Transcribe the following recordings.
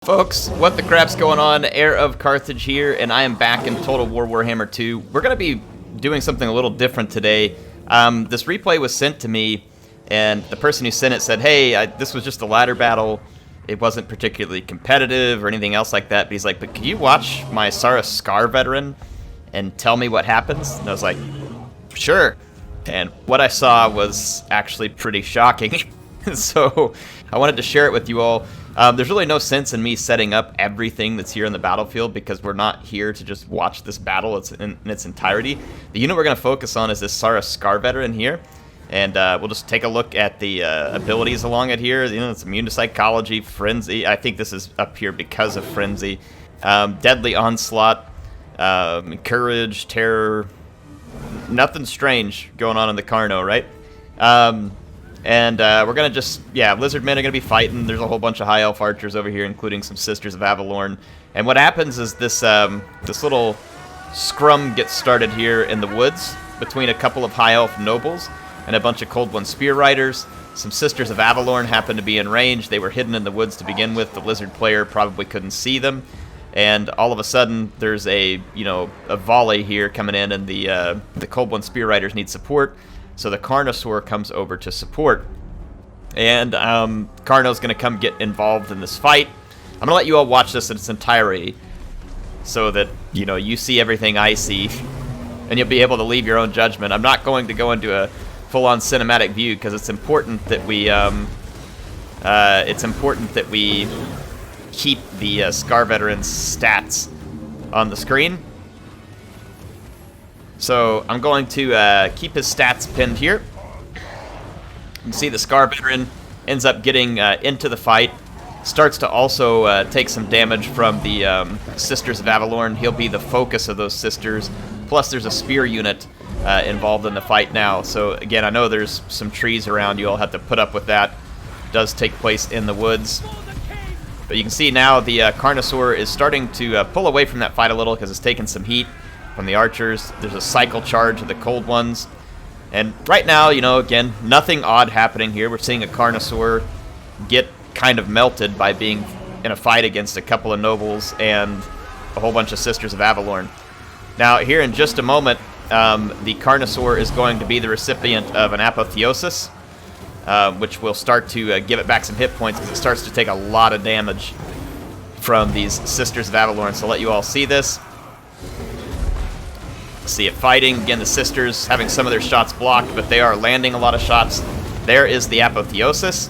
Folks, what the crap's going on? HeirofCarthage here, and I am back in Total War Warhammer 2. We're going to be doing something a little different today. This replay was sent to me, and the person who sent it said, hey, this was just a ladder battle. It wasn't particularly competitive or anything else like that, but he's like, but could you watch my Sarah Scar veteran and tell me what happens? And I was like, sure. And what I saw was actually pretty shocking. So I wanted to share it with you all. There's really no sense in me setting up everything that's here in the battlefield because we're not here to just watch this battle in its entirety. The unit we're going to focus on is this Sarah Scar veteran here, and we'll just take a look at the abilities along it here. You know, it's immune to psychology, frenzy. I think this is up here because of frenzy. Deadly onslaught, courage, terror. Nothing strange going on in the Carno, right? And we're going to just, lizard men are going to be fighting. There's a whole bunch of high elf archers over here, including some Sisters of Avalorn. And what happens is this this little scrum gets started here in the woods between a couple of high elf nobles and a bunch of Cold One Spear Riders. Some Sisters of Avalorn happen to be in range. They were hidden in the woods to begin with. The lizard player probably couldn't see them. And all of a sudden, there's a volley here coming in, and the Cold One Spear Riders need support. So the Carnosaur comes over to support, and Carno's going to come get involved in this fight. I'm going to let you all watch this in its entirety so that, you see everything I see, and you'll be able to leave your own judgment. I'm not going to go into a full-on cinematic view because it's important that we keep the Scar Veteran's stats on the screen. So I'm going to keep his stats pinned here. You can see the Scar Veteran ends up getting into the fight. Starts to also take some damage from the Sisters of Avalorn. He'll be the focus of those sisters. Plus there's a spear unit involved in the fight now. So again, I know there's some trees around. You all have to put up with that. It does take place in the woods. But you can see now the Carnosaur is starting to pull away from that fight a little because it's taking some heat from the archers. There's a cycle charge of the Cold Ones. And right now, again, nothing odd happening here. We're seeing a Carnosaur get kind of melted by being in a fight against a couple of nobles and a whole bunch of Sisters of Avalorn. Now, here in just a moment, the Carnosaur is going to be the recipient of an apotheosis, which will start to give it back some hit points because it starts to take a lot of damage from these Sisters of Avalorn. So I'll let you all see this. See it fighting. Again, the Sisters having some of their shots blocked, but they are landing a lot of shots. There is the apotheosis.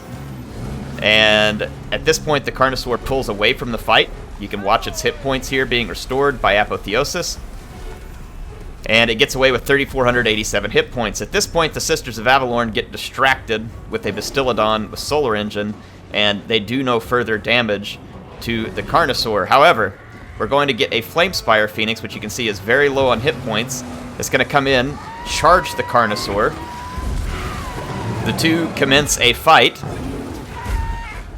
And at this point, the Carnosaur pulls away from the fight. You can watch its hit points here being restored by apotheosis. And it gets away with 3,487 hit points. At this point, the Sisters of Avalorn get distracted with a Bastiladon with Solar Engine, and they do no further damage to the Carnosaur. However, we're going to get a Flamespire Phoenix, which you can see is very low on hit points. It's going to come in, charge the Carnosaur. The two commence a fight.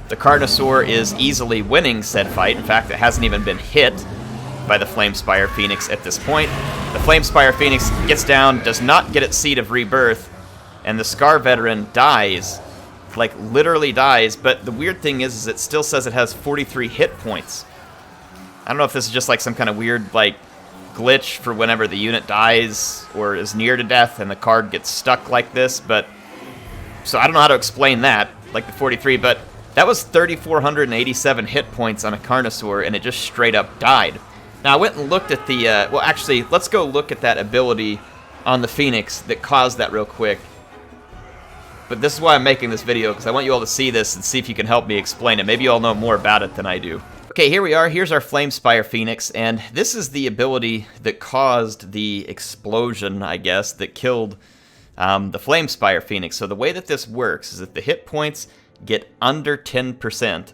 The Carnosaur is easily winning said fight. In fact, it hasn't even been hit by the Flamespire Phoenix at this point. The Flamespire Phoenix gets down, does not get its Seed of Rebirth, and the Scar Veteran dies. Like, literally dies, but the weird thing is it still says it has 43 hit points. I don't know if this is just like some kind of weird glitch for whenever the unit dies or is near to death and the card gets stuck like this, but so I don't know how to explain that, like the 43, but that was 3,487 hit points on a Carnosaur and it just straight up died. Now I went and looked at the, well actually, let's go look at that ability on the Phoenix that caused that real quick. But this is why I'm making this video, because I want you all to see this and see if you can help me explain it. Maybe you all know more about it than I do. Okay, here we are. Here's our Flamespire Phoenix, and this is the ability that caused the explosion, I guess, that killed the Flamespire Phoenix. So the way that this works is if the hit points get under 10%,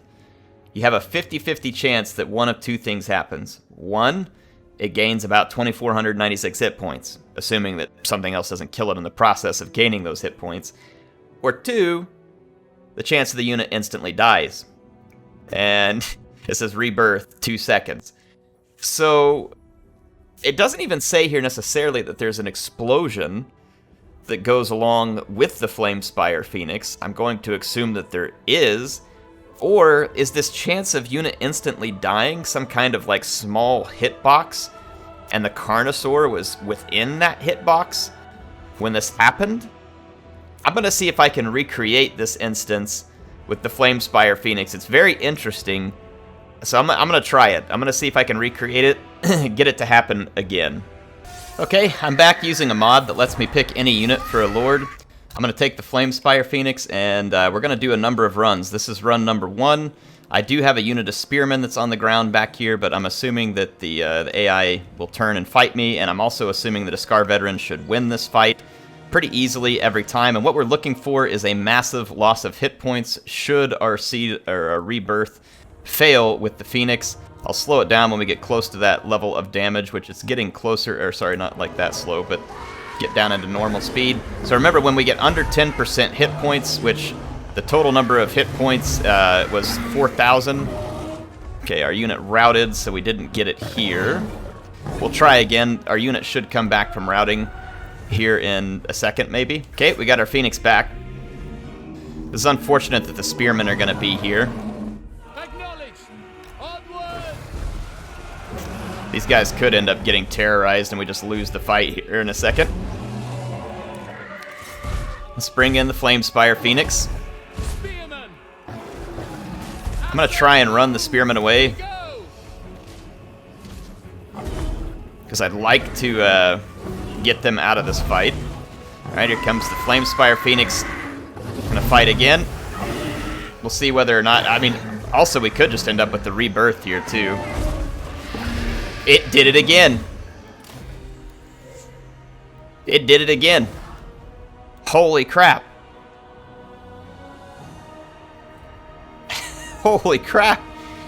you have a 50-50 chance that one of two things happens. One, it gains about 2,496 hit points, assuming that something else doesn't kill it in the process of gaining those hit points. Or two, the chance of the unit instantly dies. And it says rebirth 2 seconds. So it doesn't even say here necessarily that there's an explosion that goes along with the Flamespire Phoenix. I'm going to assume that there is. Or is this chance of unit instantly dying some kind of like small hitbox, and the Carnosaur was within that hitbox when this happened? I'm going to see if I can recreate this instance with the Flamespire Phoenix. It's very interesting, so I'm going to try it. I'm going to see if I can recreate it, get it to happen again. Okay, I'm back using a mod that lets me pick any unit for a Lord. I'm going to take the Flamespire Phoenix, and we're going to do a number of runs. This is run number 1. I do have a unit of Spearmen that's on the ground back here, but I'm assuming that the AI will turn and fight me, and I'm also assuming that a Scar Veteran should win this fight pretty easily every time. And what we're looking for is a massive loss of hit points should our seed or our rebirth fail with the Phoenix. I'll slow it down when we get close to that level of damage, which is getting closer, or sorry, not like that slow, but get down into normal speed. So remember, when we get under 10% hit points, which the total number of hit points was 4,000. Okay, our unit routed, so we didn't get it here. We'll try again. Our unit should come back from routing here in a second, maybe. Okay, we got our Phoenix back. This is unfortunate that the Spearmen are going to be here. These guys could end up getting terrorized and we just lose the fight here in a second. Let's bring in the Flamespire Phoenix. I'm going to try and run the Spearmen away, because I'd like to get them out of this fight. Alright, here comes the Flamespire Phoenix. Going to fight again. We'll see whether or not... I mean, also we could just end up with the rebirth here too. It did it again. It did it again. Holy crap. Holy crap.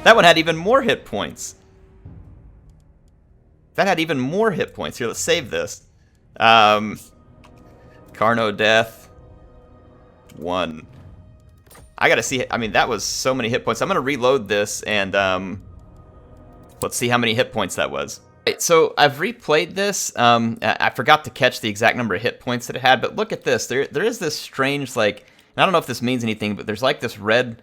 That one had even more hit points. That had even more hit points. Here, let's save this. Carno death. 1. I gotta see. I mean, that was so many hit points. I'm gonna reload this and let's see how many hit points that was. Right, so I've replayed this. I forgot to catch the exact number of hit points that it had, but look at this. There is this strange, like, I don't know if this means anything, but there's like this red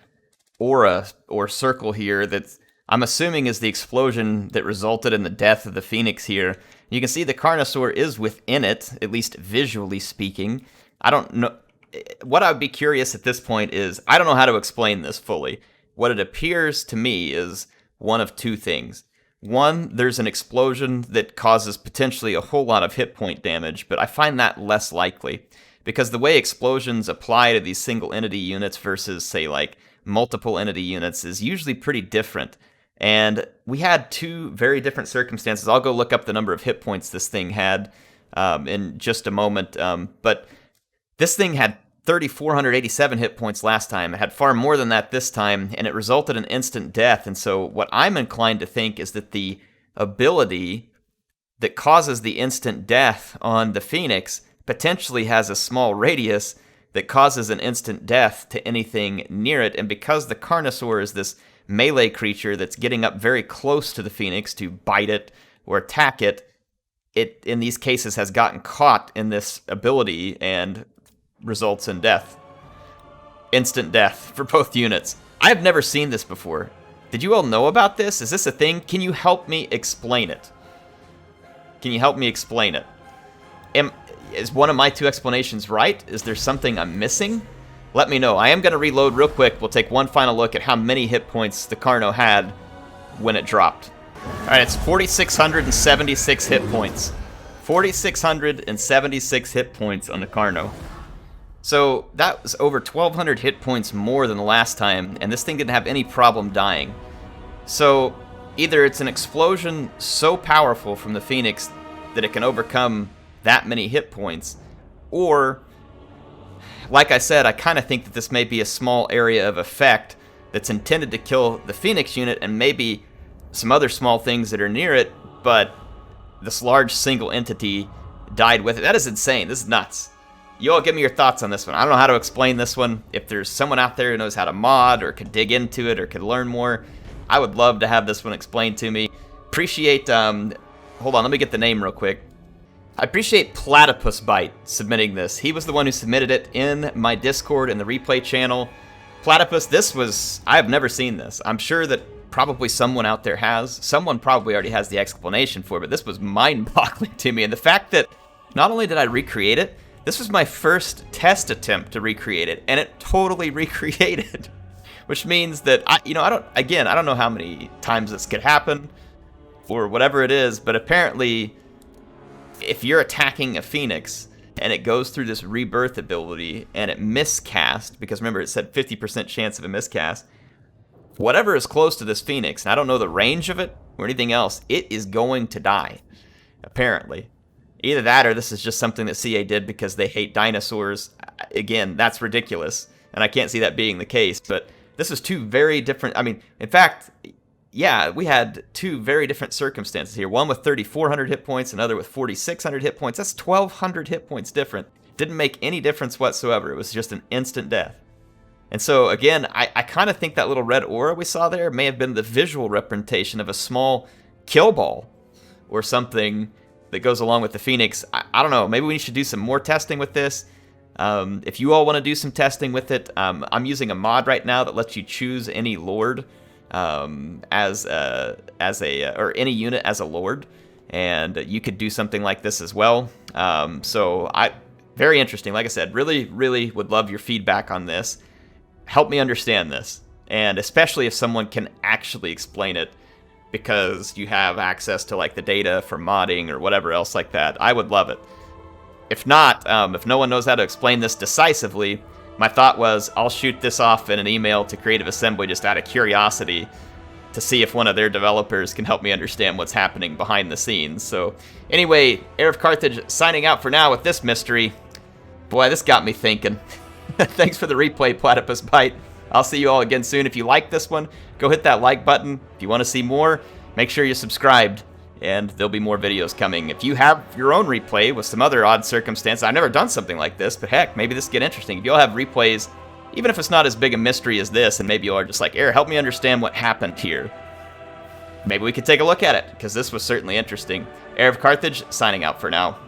aura or circle here that's, I'm assuming, is the explosion that resulted in the death of the Phoenix here. You can see the Carnosaur is within it, at least visually speaking. I don't know. What I would be curious at this point is, I don't know how to explain this fully. What it appears to me is one of two things. One, there's an explosion that causes potentially a whole lot of hit point damage, but I find that less likely, because the way explosions apply to these single entity units versus, say, like, multiple entity units is usually pretty different. And we had two very different circumstances. I'll go look up the number of hit points this thing had in just a moment, but this thing had 3,487 hit points last time. It had far more than that this time, and it resulted in instant death. And so what I'm inclined to think is that the ability that causes the instant death on the Phoenix potentially has a small radius that causes an instant death to anything near it. And because the Carnosaur is this melee creature that's getting up very close to the Phoenix to bite it or attack it, it in these cases has gotten caught in this ability and results in death. Instant death for both units. I have never seen this before. Did you all know about this? Is this a thing? Can you help me explain it? Can you help me explain it? Is one of my two explanations right? Is there something I'm missing? Let me know. I am going to reload real quick. We'll take one final look at how many hit points the Carno had when it dropped. Alright, it's 4,676 hit points. 4,676 hit points on the Carno. So that was over 1,200 hit points more than the last time, and this thing didn't have any problem dying. So either it's an explosion so powerful from the Phoenix that it can overcome that many hit points, or, like I said, I kind of think that this may be a small area of effect that's intended to kill the Phoenix unit and maybe some other small things that are near it, but this large single entity died with it. That is insane. This is nuts. You all give me your thoughts on this one. I don't know how to explain this one. If there's someone out there who knows how to mod or could dig into it or could learn more, I would love to have this one explained to me. Appreciate, hold on, let me get the name real quick. I appreciate Platypus Bite submitting this. He was the one who submitted it in my Discord in the replay channel. Platypus, this was... I have never seen this. I'm sure that probably someone out there has. Someone probably already has the explanation for it, but this was mind-boggling to me. And the fact that not only did I recreate it, this was my first test attempt to recreate it, and it totally recreated. Which means that, I don't know how many times this could happen, or whatever it is, but apparently, if you're attacking a Phoenix, and it goes through this rebirth ability, and it miscast, because remember it said 50% chance of a miscast, whatever is close to this Phoenix, and I don't know the range of it, or anything else, it is going to die, apparently. Either that, or this is just something that CA did because they hate dinosaurs. Again, that's ridiculous, and I can't see that being the case, but this is two very different, in fact, yeah, we had two very different circumstances here. One with 3,400 hit points, another with 4,600 hit points. That's 1,200 hit points different. Didn't make any difference whatsoever. It was just an instant death. And so, again, I kind of think that little red aura we saw there may have been the visual representation of a small kill ball or something that goes along with the Phoenix. I don't know. Maybe we should do some more testing with this. If you all want to do some testing with it, I'm using a mod right now that lets you choose any lord or any unit as a lord, and you could do something like this as well. Very interesting. Like I said, really, really would love your feedback on this. Help me understand this, and especially if someone can actually explain it, because you have access to like the data for modding or whatever else like that. I would love it. If not, if no one knows how to explain this decisively, my thought was I'll shoot this off in an email to Creative Assembly just out of curiosity to see if one of their developers can help me understand what's happening behind the scenes. So anyway, HeirofCarthage signing out for now with this mystery. Boy, this got me thinking. Thanks for the replay, Platypus Bite. I'll see you all again soon. If you like this one, go hit that like button. If you want to see more, make sure you're subscribed, and there'll be more videos coming. If you have your own replay with some other odd circumstances, I've never done something like this, but heck, maybe this will get interesting. If you all have replays, even if it's not as big a mystery as this, and maybe you all are just like, Heir, help me understand what happened here, maybe we could take a look at it, because this was certainly interesting. HeirofCarthage signing out for now.